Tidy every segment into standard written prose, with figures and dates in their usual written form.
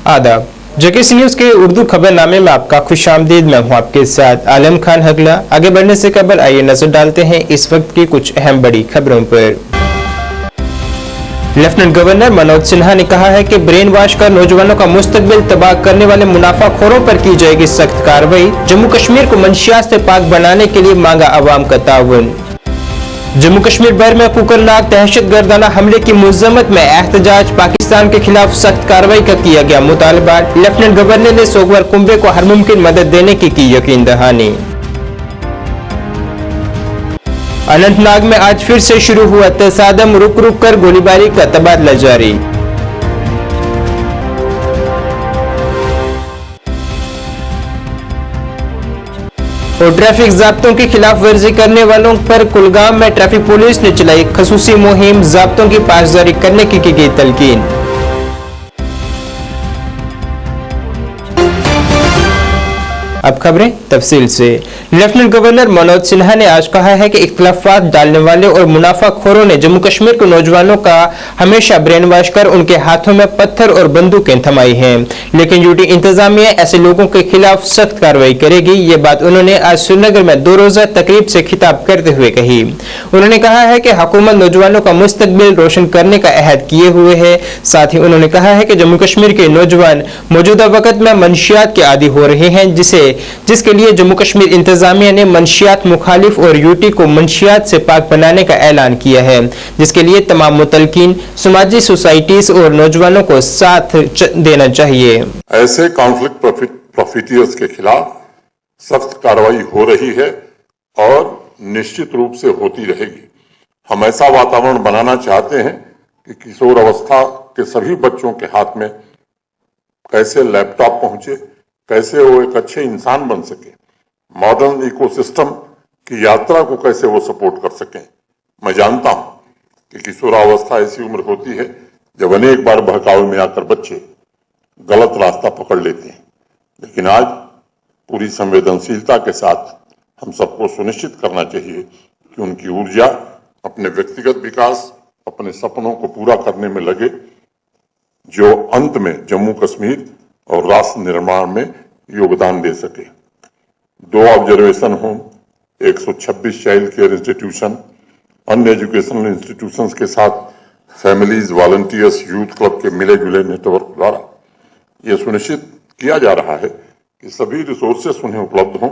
आदाब। JKC news के उर्दू खबरनामे में आपका खुशामदीद। मैं हूं आपके साथ आलम खान हगला। आगे बढ़ने से कबल आइए नजर डालते हैं इस वक्त की कुछ अहम बड़ी खबरों पर। लेफ्टिनेंट गवर्नर मनोज सिन्हा ने कहा है कि ब्रेन वॉश कर नौजवानों का मुस्तकबिल तबाह करने वाले मुनाफाखोरों पर की जाएगी सख्त कार्रवाई। जम्मू कश्मीर को मंशियात से पाक बनाने के लिए मांगा अवाम का ताउन। जम्मू कश्मीर भर में कुकरनाक दहशतगर्दाना हमले की मुज़म्मत में एहतजाज। पाकिस्तान के खिलाफ सख्त कार्रवाई का किया गया मुतालबा। लेफ्टिनेंट गवर्नर ने सोगवर कुंबे को हर मुमकिन मदद देने की यकीन दहानी। अनंतनाग में आज फिर से शुरू हुआ तसादम। रुक रुक कर गोलीबारी का तबादला जारी। और ट्रैफिक ज़ाब्तों की खिलाफ वर्जी करने वालों पर कुलगाम में ट्रैफिक पुलिस ने चलाई खसूसी मुहिम। ज़ाब्तों की पासदारी करने की गई तलकीन। अब खबरें तफसील से। लेफ्टिनेंट गवर्नर मनोज सिन्हा ने आज कहा है कि इख्तिलाफात डालने वाले और मुनाफाखोरों ने जम्मू कश्मीर के नौजवानों का हमेशा ब्रेन वॉश कर उनके हाथों में पत्थर और बंदूकें थमाई हैं, लेकिन यूटी इंतजामिया ऐसे लोगों के खिलाफ सख्त कार्रवाई करेगी। ये बात उन्होंने आज श्रीनगर में 2 रोजा तकरीब से खिताब करते हुए कही। उन्होंने कहा है कि हुकूमत नौजवानों का मुस्तकबिल रोशन करने का अहद किए हुए है। साथ ही उन्होंने कहा है कि जम्मू कश्मीर के नौजवान मौजूदा वक्त में मंशियात के आदी हो रहे हैं, जिसके लिए जम्मू कश्मीर इंतजामिया ने मंशियात मुखालिफ और यूटी को मंशियात से पाक बनाने का ऐलान किया है, जिसके लिए तमाम मुतलकीन समाजी सोसाइटीज और नौजवानों को साथ देना चाहिए। ऐसे कॉन्फ्लिक्ट प्रॉफिटियर्स के खिलाफ सख्त कार्रवाई हो रही है और निश्चित रूप से होती रहेगी। हम ऐसा वातावरण बनाना चाहते हैं कि किशोर अवस्था के सभी बच्चों के हाथ में कैसे लैपटॉप पहुंचे, कैसे वो एक अच्छे इंसान बन सके, मॉडर्न इकोसिस्टम की यात्रा को कैसे वो सपोर्ट कर सकें। मैं जानता हूं कि किशोरावस्था ऐसी उम्र होती है जब अनेक बार बहकावे में आकर बच्चे गलत रास्ता पकड़ लेते हैं, लेकिन आज पूरी संवेदनशीलता के साथ हम सबको सुनिश्चित करना चाहिए कि उनकी ऊर्जा अपने व्यक्तिगत विकास, अपने सपनों को पूरा करने में लगे, जो अंत में जम्मू कश्मीर और राष्ट्र निर्माण में योगदान दे सके। 2 observation home, 126 child care institution, अन्य एजुकेशनल इंस्टीट्यूशंस के साथ फैमिलीज, वॉलंटियर्स, यूथ क्लब के मिले जुले नेटवर्क द्वारा यह सुनिश्चित किया जा रहा है कि सभी रिसोर्सेस उन्हें उपलब्ध हों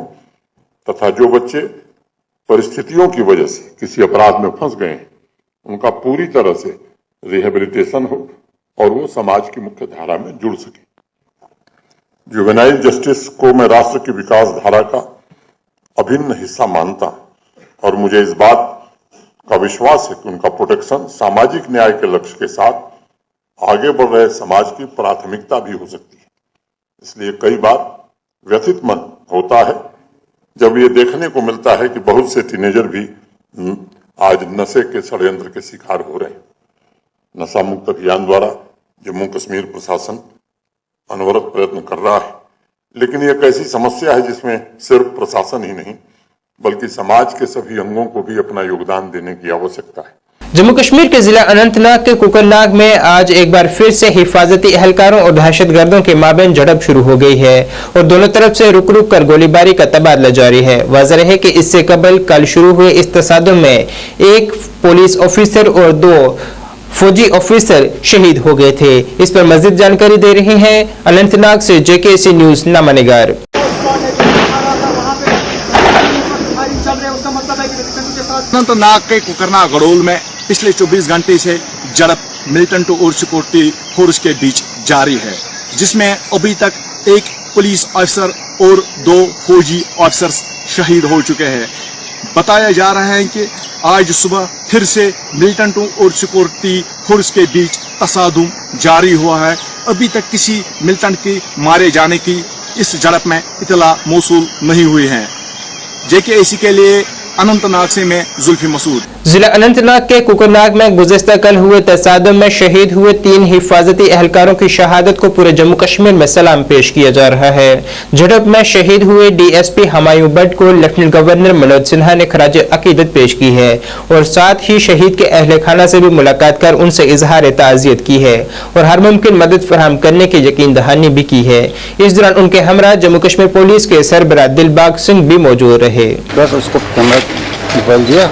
तथा जो बच्चे परिस्थितियों की वजह से किसी अपराध में फंस गए हैं उनका पूरी तरह से रिहेबिलिटेशन हो और वो समाज की मुख्य धारा में जुड़ सके। जुवेनाइल जस्टिस को मैं राष्ट्र की विकास धारा का अभिन्न हिस्सा मानता और मुझे इस बात का विश्वास है कि उनका प्रोटेक्शन सामाजिक न्याय के लक्ष्य के साथ आगे बढ़ रहे समाज की प्राथमिकता भी हो सकती है। इसलिए कई बार व्यथित मन होता है जब ये देखने को मिलता है कि बहुत से टीनेजर भी आज नशे के षड्यंत्र के शिकार हो रहे हैं। नशा मुक्त अभियान द्वारा जम्मू कश्मीर प्रशासन अनवरत प्रयत्न कर रहा है, लेकिन यह एक ऐसी समस्या है जिसमें सिर्फ प्रशासन ही नहीं बल्कि समाज के सभी अंगों को भी अपना योगदान देने की आवश्यकता है। जम्मू कश्मीर के जिला अनंतनाग के कुकरनाग में आज एक बार फिर से हिफाजती एहलकारों और दहशतगर्दों के माबैन झड़प शुरू हो गई है और दोनों तरफ से रुक रुक कर गोलीबारी का तबादला जारी है। वाज़ेह है कि इससे कबल कल शुरू हुए इस तसादुम में एक पुलिस ऑफिसर और 2 फौजी ऑफिसर शहीद हो गए थे। इस पर मजीद जानकारी दे रहे हैं अनंतनाग से जेकेसी न्यूज नामानिगार। अनंतनाग के कुकरनाग गड़ोल में पिछले 24 घंटे से झड़प मिलिटेंट और सिक्योरिटी फोर्स के बीच जारी है, जिसमें अभी तक एक पुलिस ऑफिसर और 2 फौजी ऑफिसर शहीद हो चुके हैं। बताया जा रहा है कि आज सुबह फिर से मिलिटेंट और सिक्योरिटी फोर्स के बीच तसादुम जारी हुआ है। अभी तक किसी मिलिटेंट के मारे जाने की इस झड़प में इतला मौसूल नहीं हुई है। जेकेसी के लिए अनंतनाग से मैं जुल्फी मसूद। जिला अनंतनाग के कुकरनाग में गुज़िश्ता कल हुए तसादुम में शहीद हुए 3 हिफाजती एहलकारों की शहादत को पूरे जम्मू कश्मीर में सलाम पेश किया जा रहा है। झड़प में शहीद हुए डीएसपी हुमायूं बट को लेफ्टिनेंट गवर्नर मनोज सिन्हा ने खराज अकीदत पेश की है और साथ ही शहीद के अहले खाना से भी मुलाकात कर उनसे इजहार ताज़ियत की है और हर मुमकिन मदद फराहम करने की यकीन दहानी भी की है। इस दौरान उनके हमरा जम्मू कश्मीर पुलिस के सरबराह दिलबाग सिंह भी मौजूद रहे। बस उसको कैमरा निकाल दिया।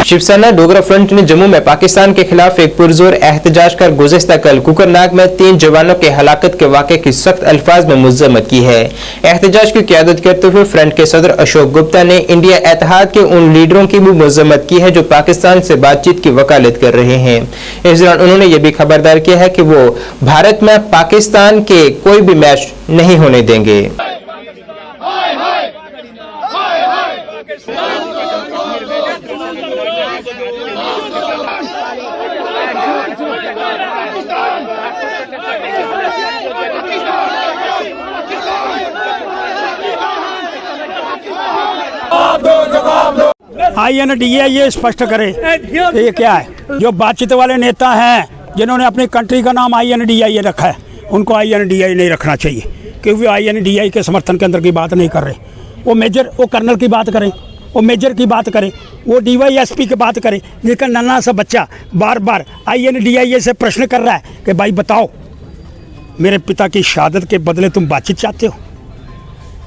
शिवसेना डोगरा फ्रंट ने जम्मू में पाकिस्तान के खिलाफ एक पुरजोर एहतजाज कर गुज़िश्ता कल कुकरनाग में 3 जवानों के हलाकत के वाक़े की सख्त अल्फाज में मज़म्मत की है। एहतजाज की क़यादत करते हुए फ्रंट के सदर अशोक गुप्ता ने इंडिया इत्तेहाद के उन लीडरों की भी मज़म्मत की है जो पाकिस्तान से बातचीत की वकालत कर रहे हैं। इस दौरान उन्होंने ये भी खबरदार किया है कि वो भारत में पाकिस्तान के कोई भी मैच नहीं होने देंगे। INDA ये स्पष्ट करे कि ये क्या है। जो बातचीत वाले नेता हैं जिन्होंने अपनी कंट्री का नाम INDA ये रखा है, उनको INDA नहीं रखना चाहिए क्योंकि INDA के समर्थन के अंदर की बात नहीं कर रहे। वो मेजर, वो कर्नल की बात करें, वो मेजर की बात करें, वो DYSP की बात करें, लेकिन नन्हा सा बच्चा बार बार INDA से प्रश्न कर रहा है कि भाई बताओ मेरे पिता की शहादत के बदले तुम बातचीत चाहते हो।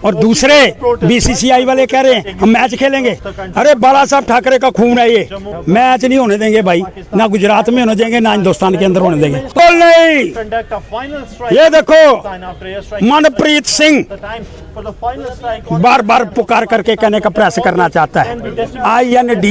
और दूसरे BCCI वाले कह रहे हैं हम मैच खेलेंगे। अरे बाला साहब ठाकरे का खून है, ये मैच नहीं होने देंगे भाई, ना गुजरात में होने देंगे ना हिंदुस्तान के अंदर होने देंगे। बोल नहीं, ये देखो मनप्रीत सिंह बार बार पुकार करके कहने का प्रयास करना चाहता है INDA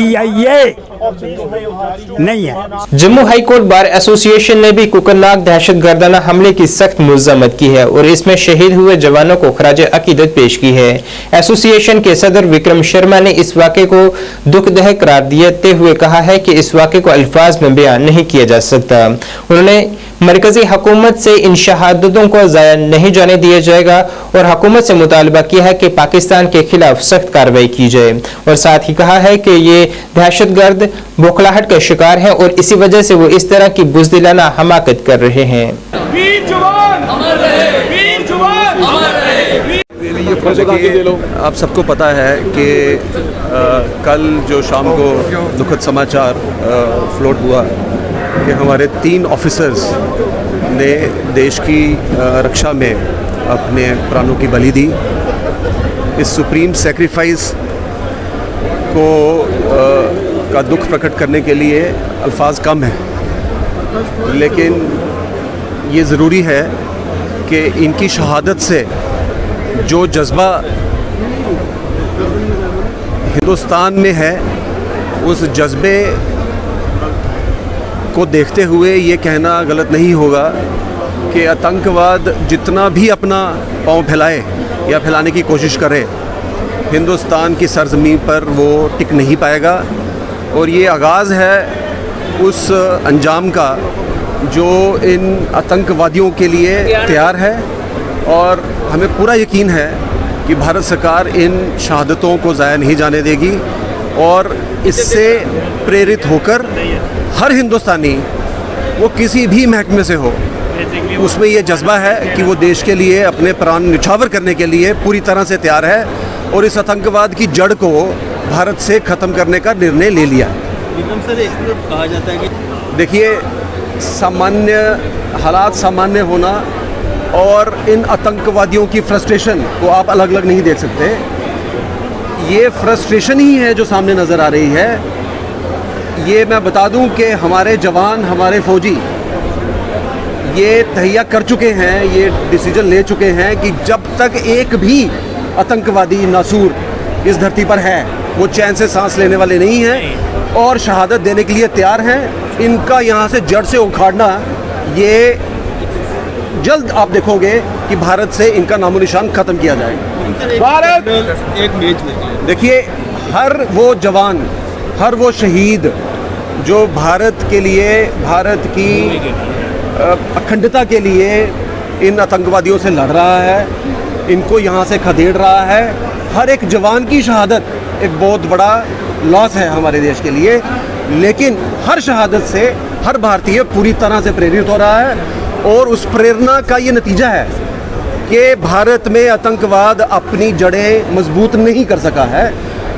नहीं है। Jammu high court bar association ने भी कुकरनाग दहशतगर्दाना हमले की सख्त मज़म्मत की है और इसमें शहीद हुए जवानों को खराज अकीदत पेश की है। एसोसिएशन के सदर विक्रम शर्मा ने इस वाक़े को दुखदह करार देते हुए कहा है कि इस वाक़े को अल्फाज में बयान नहीं किया जा सकता। उन्होंने मरकजी हुकूमत से इन शहादतों को ज़ाया नहीं जाने दिया जाएगा और हुकूमत से मुतालबा किया है कि पाकिस्तान के खिलाफ सख्त कार्रवाई की जाए और साथ ही कहा है कि ये दहशतगर्द बौखलाहट का शिकार है और इसी वजह से वो इस तरह की बुज़दिलाना हमाकत कर रहे हैं। वीर जवान अमर रहे, वीर जवान अमर रहे। आप सबको पता है कि कल जो शाम को दुखद समाचार फ्लोट हुआ कि हमारे 3 ऑफिसर्स ने देश की रक्षा में अपने प्राणों की बलि दी। इस सुप्रीम सेक्रीफाइस को का दुख प्रकट करने के लिए अल्फाज कम हैं, लेकिन ये ज़रूरी है कि इनकी शहादत से जो जज्बा हिंदुस्तान में है उस जज्बे को देखते हुए ये कहना गलत नहीं होगा कि आतंकवाद जितना भी अपना पांव फैलाए या फैलाने की कोशिश करे, हिंदुस्तान की सरजमीन पर वो टिक नहीं पाएगा। और ये आगाज़ है उस अंजाम का जो इन आतंकवादियों के लिए तैयार है और हमें पूरा यकीन है कि भारत सरकार इन शहादतों को ज़ाया नहीं जाने देगी और इससे प्रेरित होकर हर हिंदुस्तानी, वो किसी भी महकमे से हो, उसमें ये जज्बा है कि वो देश के लिए अपने प्राण न्यौछावर करने के लिए पूरी तरह से तैयार है और इस आतंकवाद की जड़ को भारत से ख़त्म करने का निर्णय ले लिया। कहा जाता है कि देखिए, सामान्य हालात सामान्य होना और इन आतंकवादियों की फ्रस्ट्रेशन को आप अलग अलग नहीं देख सकते। ये फ्रस्ट्रेशन ही है जो सामने नज़र आ रही है। ये मैं बता दूं कि हमारे जवान, हमारे फौजी ये तहैया कर चुके हैं, ये डिसीजन ले चुके हैं कि जब तक एक भी आतंकवादी नासूर इस धरती पर है वो चैन से सांस लेने वाले नहीं हैं और शहादत देने के लिए तैयार हैं। इनका यहाँ से जड़ से उखाड़ना, ये जल्द आप देखोगे कि भारत से इनका नामो निशान खत्म किया जाएगा। भारत एक मैच में देखिए, हर वो जवान, हर वो शहीद जो भारत के लिए, भारत की अखंडता के लिए इन आतंकवादियों से लड़ रहा है, इनको यहाँ से खदेड़ रहा है, हर एक जवान की शहादत एक बहुत बड़ा लॉस है हमारे देश के लिए। लेकिन हर शहादत से हर भारतीय पूरी तरह से प्रेरित हो रहा है और उस प्रेरणा का ये नतीजा है कि भारत में आतंकवाद अपनी जड़ें मजबूत नहीं कर सका है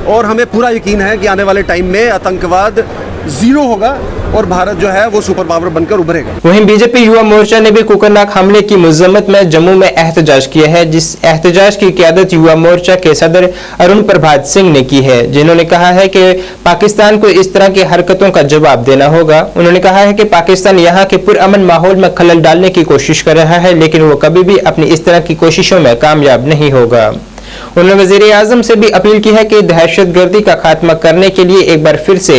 और हमें पूरा यकीन है कि आने वाले टाइम में आतंकवाद जीरो होगा और भारत जो है वो सुपर पावर बनकर उभरेगा। वहीं बीजेपी युवा मोर्चा ने भी कुकरनाक हमले की मजम्मत में जम्मू में एहतजाज किया है, जिस एहतजाज की क़यादत युवा मोर्चा के सदर अरुण प्रभात सिंह ने की है, जिन्होंने कहा है कि पाकिस्तान को इस तरह की हरकतों का जवाब देना होगा। उन्होंने कहा है कि पाकिस्तान यहाँ के पुरअमन माहौल में खलल डालने की कोशिश कर रहा है, लेकिन वो कभी भी अपनी इस तरह की कोशिशों में कामयाब नहीं होगा। उन्होंने वज़ीर-ए-आज़म से भी अपील की है कि दहशतगर्दी का खात्मा करने के लिए एक बार फिर से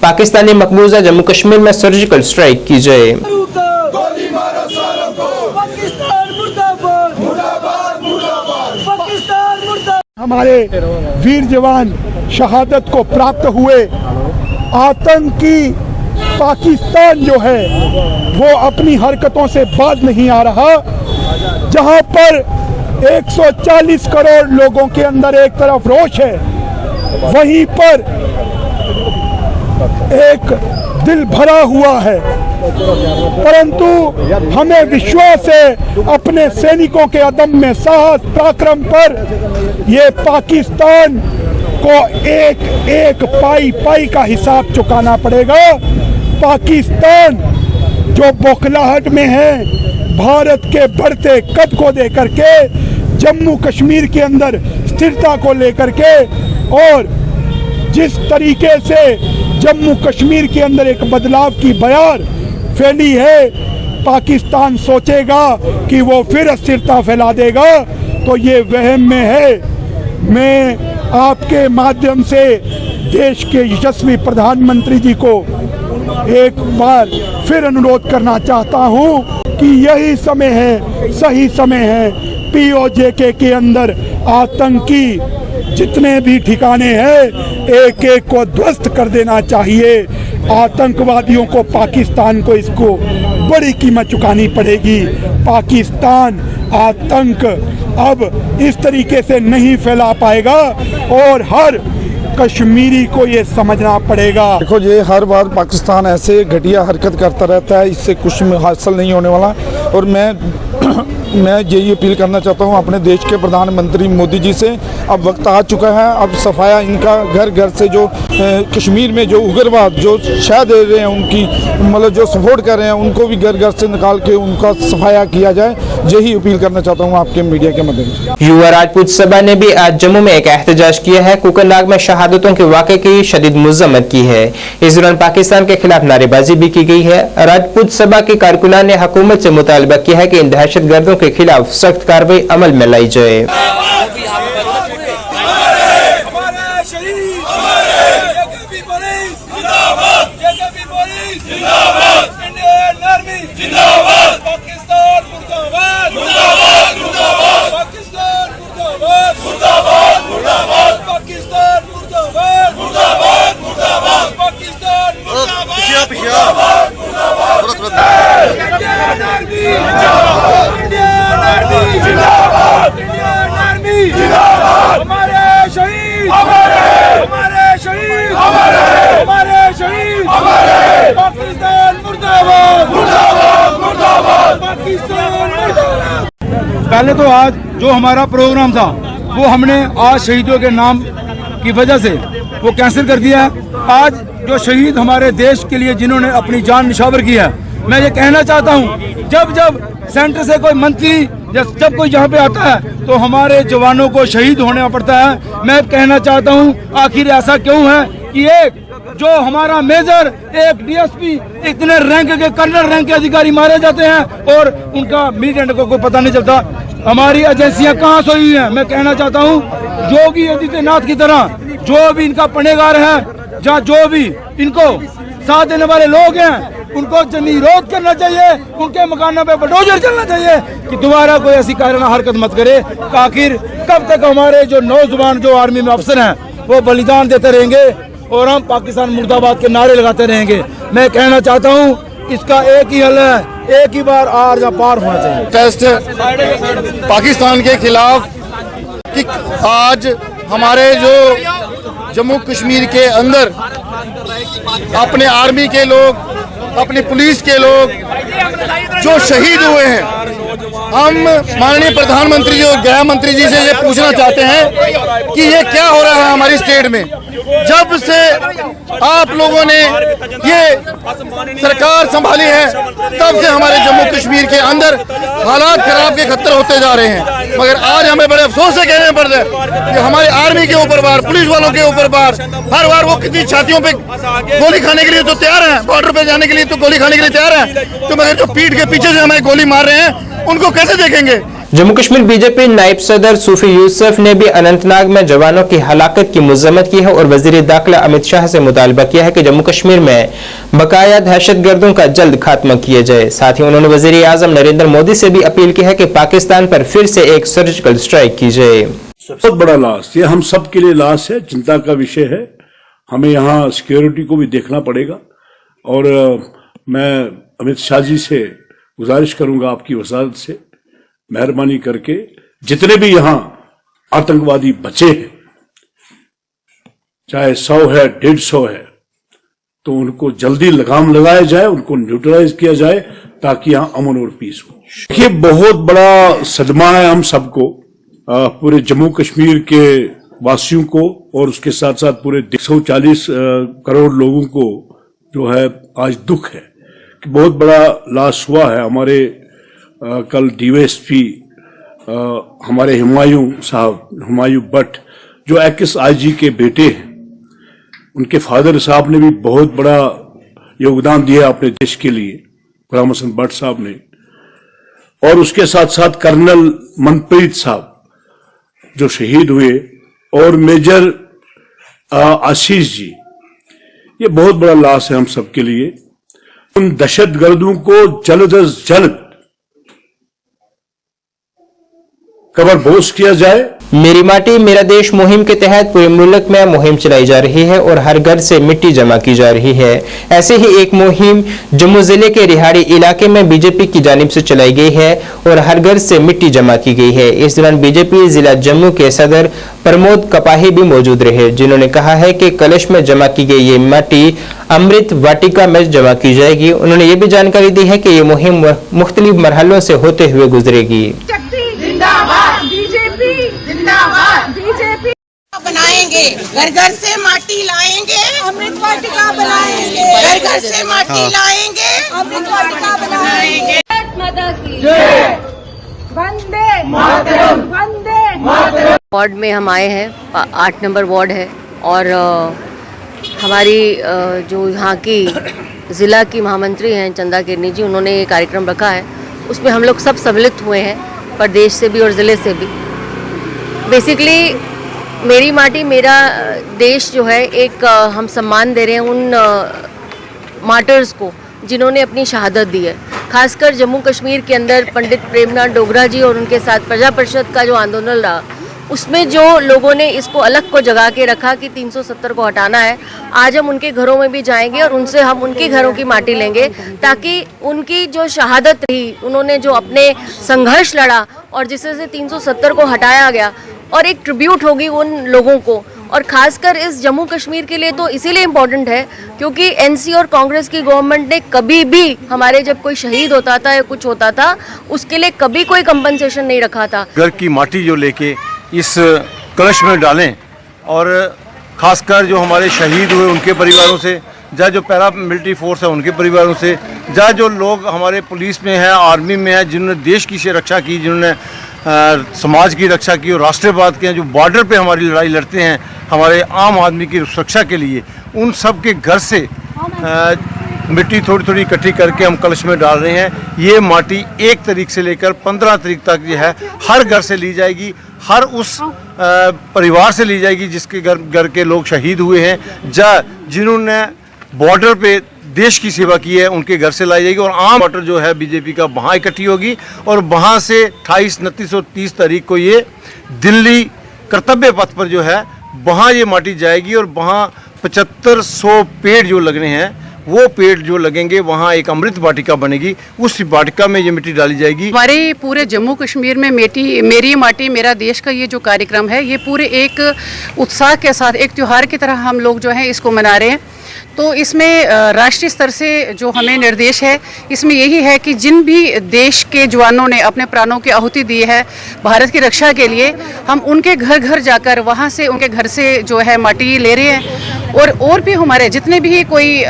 पाकिस्तानी मकबूजा जम्मू कश्मीर में सर्जिकल स्ट्राइक की जाए। गोली मारो सालों को, पाकिस्तान मुर्दाबाद, मुर्दाबाद, मुर्दाबाद, पाकिस्तान मुर्दाबाद। हमारे वीर जवान शहादत को प्राप्त हुए, आतंकी पाकिस्तान जो है वो अपनी हरकतों से बाज नहीं आ रहा। जहां पर 140 करोड़ लोगों के अंदर एक तरफ रोष है, वहीं पर एक दिल भरा हुआ है। परंतु हमें विश्वास है अपने सैनिकों के अदम्य साहस पराक्रम पर, ये पाकिस्तान को एक एक पाई पाई का हिसाब चुकाना पड़ेगा। पाकिस्तान जो बौखलाहट में है, भारत के बढ़ते कद को देकर के, जम्मू कश्मीर के अंदर स्थिरता को लेकर के, और जिस तरीके से जम्मू कश्मीर के अंदर एक बदलाव की बयार फैली है, पाकिस्तान सोचेगा कि वो फिर अस्थिरता फैला देगा, तो ये वहम में है। मैं आपके माध्यम से देश के यशस्वी प्रधानमंत्री जी को एक बार फिर अनुरोध करना चाहता हूं कि यही समय है, सही समय है, पीओजेके के अंदर आतंकी जितने भी ठिकाने हैं एक एक को ध्वस्त कर देना चाहिए। आतंकवादियों को, पाकिस्तान को इसको बड़ी कीमत चुकानी पड़ेगी। पाकिस्तान आतंक अब इस तरीके से नहीं फैला पाएगा और हर कश्मीरी को ये समझना पड़ेगा। देखो, ये हर बार पाकिस्तान ऐसे घटिया हरकत करता रहता है, इससे कुछ हासिल नहीं होने वाला। और मैं यही अपील करना चाहता हूँ अपने देश के प्रधानमंत्री मोदी जी से, अब वक्त आ चुका है, अब सफाया इनका घर घर से जो कश्मीर में जो उग्रवाद जो शह दे रहे हैं, उनकी मतलब जो सपोर्ट कर रहे हैं, उनको भी घर घर से निकाल के उनका सफाया किया जाए। यही अपील करना चाहता हूँ आपके मीडिया के माध्यम से। युवा राजपूत सभा ने भी आज जम्मू में एक एहतजाज किया है, कुकरनाग में शहादतों के वाक़े की शदीद मज़म्मत की है। इस दौरान पाकिस्तान के खिलाफ नारेबाजी भी की गई है। राजपूत सभा के कारकुनान ने हुकूमत से मुतालबा किया है कि इन दहशतगर्दों के खिलाफ सख्त कार्रवाई अमल में लाई जाए। पहले तो आज जो हमारा प्रोग्राम था वो हमने आज शहीदों के नाम की वजह से वो कैंसिल कर दिया है। आज जो शहीद हमारे देश के लिए जिन्होंने अपनी जान निछावर की है, मैं ये कहना चाहता हूँ, जब जब सेंटर से कोई मंत्री जब कोई यहाँ पे आता है तो हमारे जवानों को शहीद होना पड़ता है। मैं कहना चाहता हूँ, आखिर ऐसा क्यों है कि एक जो हमारा मेजर, एक डीएसपी, इतने रैंक के कर्नल रैंक के अधिकारी मारे जाते हैं और उनका मीडिया को कोई पता नहीं चलता। हमारी एजेंसियां कहाँ सोई हैं। मैं कहना चाहता हूँ योगी आदित्यनाथ की तरह जो भी इनका पनेगार है, जहाँ जो भी इनको साथ देने वाले लोग हैं, उनको निरोध करना चाहिए, उनके मकानों पे बुलडोजर चलना चाहिए कि दोबारा कोई ऐसी कायराना हरकत मत करे। आखिर कब तक हमारे जो नौजवान जो आर्मी में अफसर हैं वो बलिदान देते रहेंगे और हम पाकिस्तान मुर्दाबाद के नारे लगाते रहेंगे। मैं कहना चाहता हूँ इसका एक ही हल है, एक ही बार आर या पार होना चाहिए। टेस्ट पाकिस्तान के खिलाफ कि आज हमारे जो जम्मू कश्मीर के अंदर अपने आर्मी के लोग, अपनी पुलिस के लोग जो शहीद हुए हैं, हम माननीय प्रधानमंत्री और गृह मंत्री जी से ये पूछना चाहते हैं कि ये क्या हो रहा है हमारी स्टेट में। जब से आप लोगों ने ये सरकार संभाली है तब से हमारे जम्मू कश्मीर के अंदर हालात खराब के खतरे होते जा रहे हैं। मगर आज हमें बड़े अफसोस से कहने पड़ता है कि हमारी आर्मी के ऊपर बार, पुलिस वालों के ऊपर बार, हर बार वो कितनी छातियों पे गोली खाने के लिए तो तैयार है, बॉर्डर पे जाने के लिए तो गोली खाने के लिए तैयार है, तो मगर जो पीठ के पीछे से हमें गोली मार रहे हैं उनको कैसे देखेंगे। जम्मू कश्मीर बीजेपी नायब सदर सूफी यूसुफ ने भी अनंतनाग में जवानों की हलाकत की मजम्मत की है और वजीर दाखिला अमित शाह से मुतालबा किया है कि जम्मू कश्मीर में बकाया दहशतगर्दों का जल्द खात्मा किया जाए। साथ ही उन्होंने वजीर आजम नरेंद्र मोदी से भी अपील की है कि पाकिस्तान पर फिर से एक सर्जिकल स्ट्राइक की जाए। बहुत बड़ा लॉस, ये हम सब के लिए लॉस है, चिंता का विषय है। हमें यहाँ सिक्योरिटी को भी देखना पड़ेगा और मैं अमित शाह जी से गुजारिश करूंगा आपकी वजारत से मेहरबानी करके जितने भी यहाँ आतंकवादी बचे हैं, चाहे 100 है 150 है, तो उनको जल्दी लगाम लगाया जाए, उनको न्यूट्रलाइज किया जाए ताकि यहाँ अमन और पीस हो। ये बहुत बड़ा सदमा है हम सबको, पूरे जम्मू कश्मीर के वासियों को और उसके साथ साथ पूरे 140 करोड़ लोगों को जो है आज दुख है कि बहुत बड़ा लॉस हुआ है। हमारे कल डीवाईएसपी हमारे हुमायूं भट्ट जो एक्स आईजी के बेटे हैं, उनके फादर साहब ने भी बहुत बड़ा योगदान दिया अपने देश के लिए, गुलाम हसन भट्ट साहब ने, और उसके साथ साथ कर्नल मनप्रीत साहब जो शहीद हुए और मेजर आशीष जी। ये बहुत बड़ा लॉस है हम सबके लिए। उन दहशतगर्दों को जल्द अज जल्द कब्रबोश किया जाए। मेरी माटी मेरा देश मुहिम के तहत पूरे मुल्क में मुहिम चलाई जा रही है और हर घर से मिट्टी जमा की जा रही है। ऐसे ही एक मुहिम जम्मू जिले के रिहाड़ी इलाके में बीजेपी की जानिब से चलाई गई है और हर घर से मिट्टी जमा की गई है। इस दौरान बीजेपी जिला जम्मू के सदर प्रमोद कपाही भी मौजूद रहे, जिन्होंने कहा है कि कलश में जमा की गई ये मिट्टी अमृत वाटिका में जमा की जाएगी। उन्होंने ये भी जानकारी दी है कि ये मुहिम मुख्तलिफ मरहलों से होते हुए गुजरेगी। बीजेपी जिंदाबाद, बीजेपी बनाएंगे, घर घर से माटी लाएंगे, अमृत वाटिका बनाएंगे, घर घर से माटी लाएंगे, अमृत वाटिका बनाएंगे। माता की जय, वंदे मातरम, वंदे मातरम। वार्ड में हम आए हैं, 8 नंबर वार्ड है और हमारी जो यहाँ की जिला की महामंत्री हैं चंदा किरनी जी, उन्होंने ये कार्यक्रम रखा है। उसमें हम लोग सब सम्मिलित हुए हैं, प्रदेश से भी और ज़िले से भी। बेसिकली मेरी माटी मेरा देश जो है, एक हम सम्मान दे रहे हैं उन मार्टर्स को जिन्होंने अपनी शहादत दी है। खासकर जम्मू कश्मीर के अंदर पंडित प्रेमनाथ डोगरा जी और उनके साथ प्रजा परिषद का जो आंदोलन रहा, उसमें जो लोगों ने इसको अलग को जगा के रखा कि 370 को हटाना है। आज हम उनके घरों में भी जाएंगे और उनसे हम उनके घरों की माटी लेंगे ताकि उनकी जो शहादत रही, उन्होंने जो अपने संघर्ष लड़ा और जिससे से 370 को हटाया गया, और एक ट्रिब्यूट होगी उन लोगों को। और खासकर इस जम्मू कश्मीर के लिए तो इसीलिए इम्पोर्टेंट है क्योंकि एनसी और कांग्रेस की गवर्नमेंट ने कभी भी हमारे जब कोई शहीद होता था या कुछ होता था, उसके लिए कभी कोई कंपनसेशन नहीं रखा था। घर की माटी जो लेके इस कलश में डालें और ख़ासकर जो हमारे शहीद हुए उनके परिवारों से, जहाँ जो पैरा मिलिट्री फोर्स है उनके परिवारों से, जहाँ जो लोग हमारे पुलिस में हैं, आर्मी में हैं, जिन्होंने देश की से रक्षा की, जिन्होंने समाज की रक्षा की और राष्ट्रवाद के हैं, जो बॉर्डर पे हमारी लड़ाई लड़ते हैं हमारे आम आदमी की सुरक्षा के लिए, उन सब के घर से मिट्टी थोड़ी थोड़ी इकट्ठी करके हम कलश में डाल रहे हैं। ये माटी 1 तारीख से लेकर 15 तारीख तक जो है हर घर से ली जाएगी, हर उस परिवार से ली जाएगी जिसके घर के लोग शहीद हुए हैं, जिन्होंने बॉर्डर पे देश की सेवा की है, उनके घर से लाई जाएगी। और आम वोटर जो है बीजेपी का वहाँ इकट्ठी होगी और वहाँ से 28, 29 और 30 तारीख को ये दिल्ली कर्तव्य पथ पर जो है वहाँ ये माटी जाएगी और वहाँ 7500 पेड़ जो लगने हैं, वो पेड़ जो लगेंगे वहाँ एक अमृत वाटिका बनेगी, उस वाटिका में ये मिट्टी डाली जाएगी। हमारे पूरे जम्मू कश्मीर में मेरी माटी मेरा देश का ये जो कार्यक्रम है, ये पूरे एक उत्साह के साथ एक त्यौहार की तरह हम लोग जो है इसको मना रहे हैं। तो इसमें राष्ट्रीय स्तर से जो हमें निर्देश है, इसमें यही है कि जिन भी देश के जवानों ने अपने प्राणों की आहुति दी है भारत की रक्षा के लिए, हम उनके घर घर जाकर वहाँ से उनके घर से जो है माटी ले रहे हैं। और भी हमारे जितने भी कोई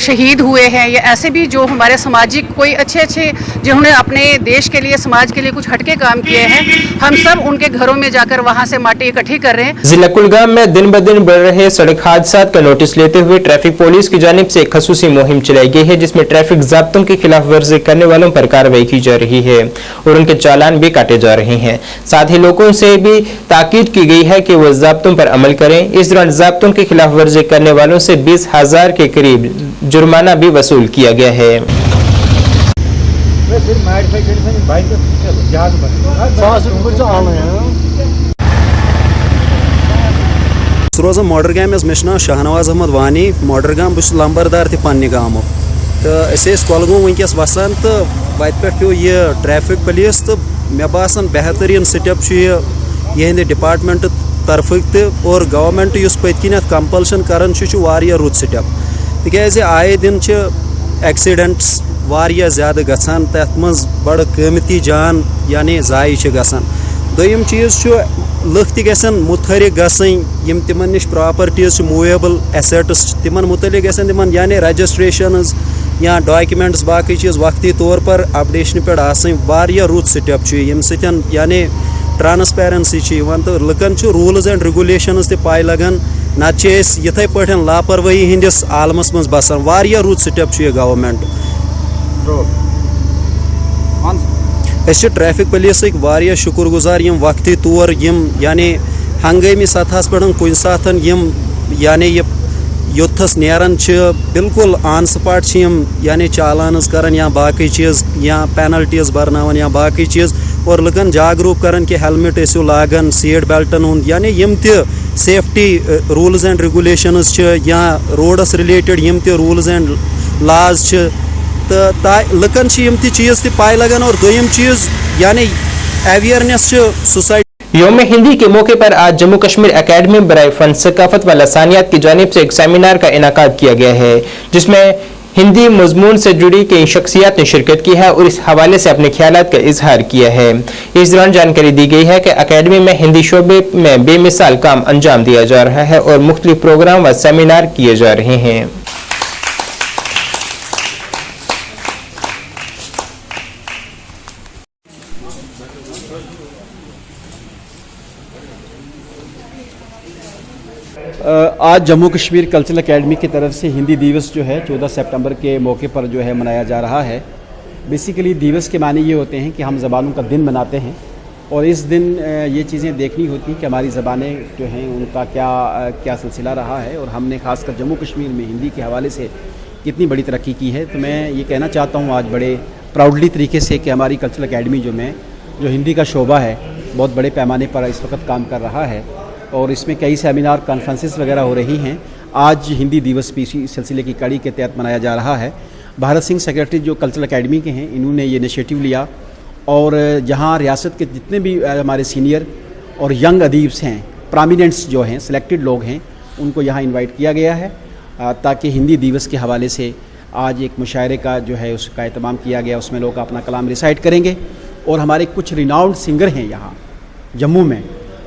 शहीद हुए हैं या ऐसे भी जो हमारे सामाजिक कोई अच्छे जिन्होंने अपने देश के लिए समाज के लिए कुछ हटके काम किए हैं, हम सब उनके घरों में जाकर वहाँ से माटी इकट्ठी कर रहे हैं। जिला कुलगाम में दिन ब दिन बढ़ रहे सड़क हादसा का नोटिस लेते हुए ट्रैफिक पुलिस की जानिब से एक खसूसी मुहिम चलाई गई है, जिसमें ट्रैफिक ज़ाब्तों की खिलाफ वर्जी करने वालों पर कार्रवाई की जा रही है और उनके चालान भी काटे जा रहे हैं। साथ ही लोगों से भी ताकीद की गई है कि वो ज़ाब्तों पर अमल करें। इस दौरान ज़ाब्तों की खिलाफ वर्जी करने वालों से 20,000 के करीब जुर्माना भी वसूल किया गया है। रोजान मोडरगाम मे नाव शाहनवाज अहमद वानी मोडरगाम बस लंबरदार तन्ने गामो तो कलगोम वनकस वसान तो वत पे पे यह ट्रैफिक पुलिस तो मे बासान बेहतरीन स्टेप यह डिपार्टमेंट तरफ और गवर्नमेंट उस पत्किन कंपल्शन करान रुत स्टेप तिक आए दिन एक्सीडेंट्स वारिया ज़्यादा गसान तथ मज बड़ कीमती जान यानी ज़ाय गसान। दोयम चीज़ लुक तन मुतहरिक गम तिमन नश प्रॉपर्टीज मूवेबल एसेट्स तिमन मुतलिक तिमन यानी रजिस्ट्रेशन या डॉक्यूमेंट्स बाकी चीज़ वक्ती तौर पर अपडेशन पे आया रुत स्टेप यम सतन यानी ट्रांसपेरेंसी तो लुकन रूल्स एंड रेगुलेशंस पाई लगान नत इथे पे लापरवाही हंदिस आलमस मज बसान वारिया रुत स्टेप गवर्नमेंट ट्रैफिक पुलिस वारिया शुक्रगुजार यम वक्ती तौर यम यानी हंगामी सतह पे कुन साथ यम यानी योथस नेरान बिल्कुल ऑन स्पॉट यानी चालान करान या बाकी चीज़ या पेनल्टीज भरनावन या बाकी चीज़ और लुकन जागरूक करान कि हेलमेट ऐसो लागन सीट बेल्टन हुंद यानी यम सेफ्टी रूल्स एंड रेगुलेशंस या रोडस रिलेटेड यम रूल्स एंड लाज तो लुकन यम चीज़ पाई लगान और दोयम चीज़ यानी अवेयरनेस सोसाइटी। यौम हिंदी के मौके पर आज जम्मू कश्मीर एकेडमी बराए फन सकाफत व लसानियात की जानिब से एक सेमिनार का इनाकाद किया गया है, जिसमें हिंदी मजमून से जुड़ी कई शख्सियात ने शिरकत की है और इस हवाले से अपने ख्यालात का इजहार किया है। इस दौरान जानकारी दी गई है कि अकेडमी में हिंदी शोबे में बेमिसाल काम अंजाम दिया जा रहा है और मुख्तलिफ प्रोग्राम व सेमिनार किए जा रहे हैं। आज जम्मू कश्मीर कल्चरल एकेडमी की तरफ से हिंदी दिवस जो है 14 सितंबर के मौके पर जो है मनाया जा रहा है। बेसिकली दिवस के माने ये होते हैं कि हम ज़बानों का दिन मनाते हैं और इस दिन ये चीज़ें देखनी होती हैं कि हमारी ज़बानें जो हैं उनका क्या सिलसिला रहा है और हमने खासकर जम्मू कश्मीर में हिंदी के हवाले से कितनी बड़ी तरक्की की है। तो मैं ये कहना चाहता हूँ आज बड़े प्राउडली तरीके से कि हमारी कल्चरल एकेडमी जो हिंदी का शोबा है बहुत बड़े पैमाने पर इस वक्त काम कर रहा है और इसमें कई सेमिनार कॉन्फ्रेंसेस वगैरह हो रही हैं। आज हिंदी दिवस भी इसी सिलसिले की कड़ी के तहत मनाया जा रहा है। भारत सिंह सेक्रेटरी जो कल्चरल एकेडमी के हैं, इन्होंने ये इनिशिएटिव लिया और जहां रियासत के जितने भी हमारे सीनियर और यंग अदीब्स हैं, प्रामिनेंट्स जो हैं, सिलेक्टेड लोग हैं, उनको यहाँ इन्वाइट किया गया है ताकि हिंदी दिवस के हवाले से आज एक मुशायरे का जो है उसका एहतमाम किया गया। उसमें लोग अपना कलाम रिसाइट करेंगे और हमारे कुछ रिनाउंड सिंगर हैं यहाँ जम्मू में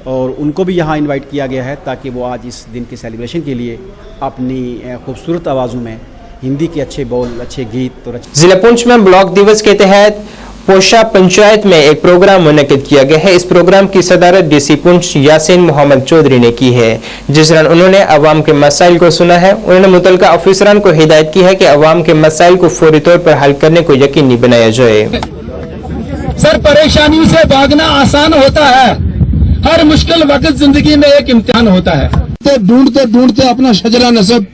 और उनको भी यहाँ इनवाइट किया गया है ताकि वो आज इस दिन के सेलिब्रेशन के लिए अपनी खूबसूरत आवाज़ों में हिंदी के अच्छे बोल, अच्छे गीत। तो जिला पुंछ में ब्लॉक दिवस के तहत पोशा पंचायत में एक प्रोग्राम मुनक्किद किया गया है। इस प्रोग्राम की सदारत डीसी पुंछ यासीन मोहम्मद चौधरी ने की है, जिस दौरान उन्होंने अवाम के मसाइल को सुना है। उन्होंने मुतल्लिका अफसरान को हिदायत की है कि अवाम के मसाइल को फौरी तौर पर हल करने को यकीनी बनाया जाए। सर, परेशानी से भागना आसान होता है, हर मुश्किल वक्त जिंदगी में एक इम्तिहान होता है। ढूंढते ढूंढते अपना शजरा नसब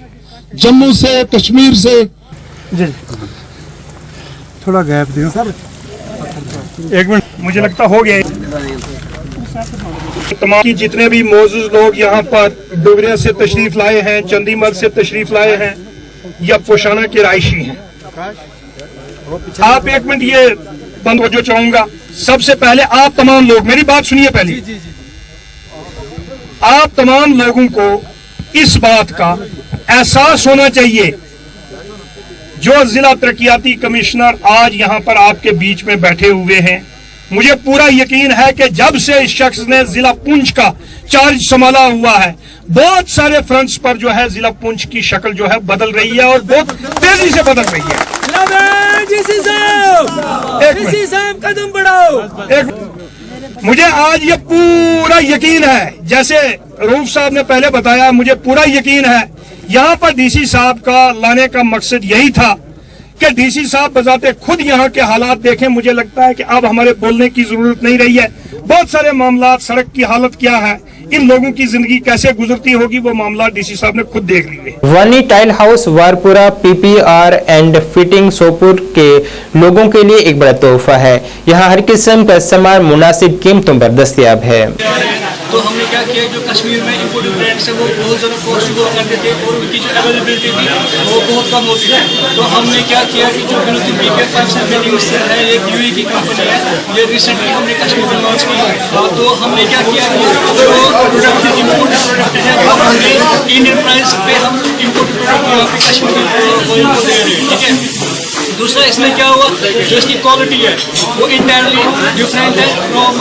जम्मू से, कश्मीर से, जी थोड़ा गैप दियो सर, एक मिनट, मुझे लगता हो गया। तमाम जितने भी मौजूद लोग यहाँ पर डोगरिया से तशरीफ लाए हैं, चंदीमल से तशरीफ लाए हैं या पोशाना के रायशी हैं, आप एक मिनट ये बंद हो जो चाहूंगा। सबसे पहले आप तमाम लोग मेरी बात सुनिए। पहले आप तमाम लोगों को इस बात का एहसास होना चाहिए, जो जिला तरक्याती कमिश्नर आज यहाँ पर आपके बीच में बैठे हुए हैं, मुझे पूरा यकीन है कि जब से इस शख्स ने जिला पुंछ का चार्ज संभाला हुआ है, बहुत सारे फ्रंट्स पर जो है जिला पुंछ की शक्ल जो है बदल रही है और बहुत तेजी से बदल रही है। कदम बढ़ाओ। मुझे आज ये पूरा यकीन है, जैसे रूफ साहब ने पहले बताया, मुझे पूरा यकीन है यहाँ पर डीसी साहब का लाने का मकसद यही था कि डीसी साहब बजाते खुद यहाँ के हालात देखें। मुझे लगता है कि अब हमारे बोलने की जरूरत नहीं रही है। बहुत सारे मामला, सड़क की हालत क्या है, इन लोगों की जिंदगी कैसे गुजरती होगी, वो मामला डीसी साहब ने खुद देख लिए। Wani tile house Warpora PPR and fitting Sopore के लोगों के लिए एक बड़ा तोहफा है। यहाँ हर किस्म का सामान मुनासिब कीमतों पर दस्तयाब है। तो हमने क्या किया, जो कश्मीर में इंपोर्टेड ब्रांड्स है वो बहुत ज़्यादा कॉस्ट हुआ करते थे और उनकी जो अवेलेबिलिटी थी वो बहुत कम होती है। तो हमने क्या किया कि जो फिटिंग्स है, एक यूएई की कंपनी है, ये रिसेंटली हमने कश्मीर में लॉन्च की। तो हमने क्या किया कि जो प्रोडक्ट इम्पोर्टेड प्रोडक्ट है वो हमने इंडियन प्राइस पे हम इम्पोर्टेड प्रोडक्ट यहाँ पे कश्मीर में दे रहे हैं, ठीक है। दूसरा इसमें क्या हुआ, जो इसकी क्वालिटी है वो इंटायरली डिफरेंट है फ्रॉम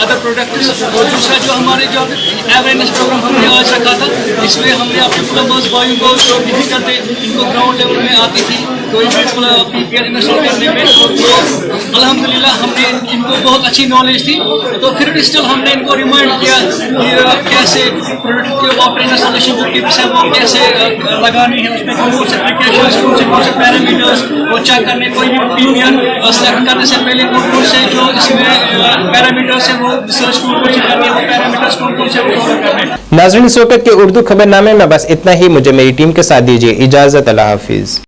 अदर प्रोडक्ट्स। और दूसरा जो हमारे जो अवेयरनेस प्रोग्राम हमने आज रखा था, इसमें हमने अपने प्लम्बर्स भाइयों को जो दिक्कत है, इनको ग्राउंड लेवल में आती थी कोई भी पीपीआर इंस्टॉल करने में, तो अल्हम्दुलिल्लाह हमने इनको बहुत अच्छी नॉलेज थी। तो फिर भी स्टिल हमने इनको रिमाइंड किया कि कैसे प्रोडक्ट के आफ्टर इंस्टॉलेशन जो टिप्स है वो कैसे लगानी है, उसमें कौन से प्रिकॉशंस, कौन से पैरामीटर्स वो चेक करने, कोई भी पीपीआर सेलेक्ट करने से पहले कौन से जो इसमें पैरामीटर्स है वो रिसर्च कौन से करनी है, वो पैरामीटर्स कौन से वो फॉलो करने। नाज़रीन, इस वक्त के उर्दू खबरनामे में बस इतना ही। मुझे मेरी टीम के साथ दीजिए इजाजत। अल्लाह हाफिज।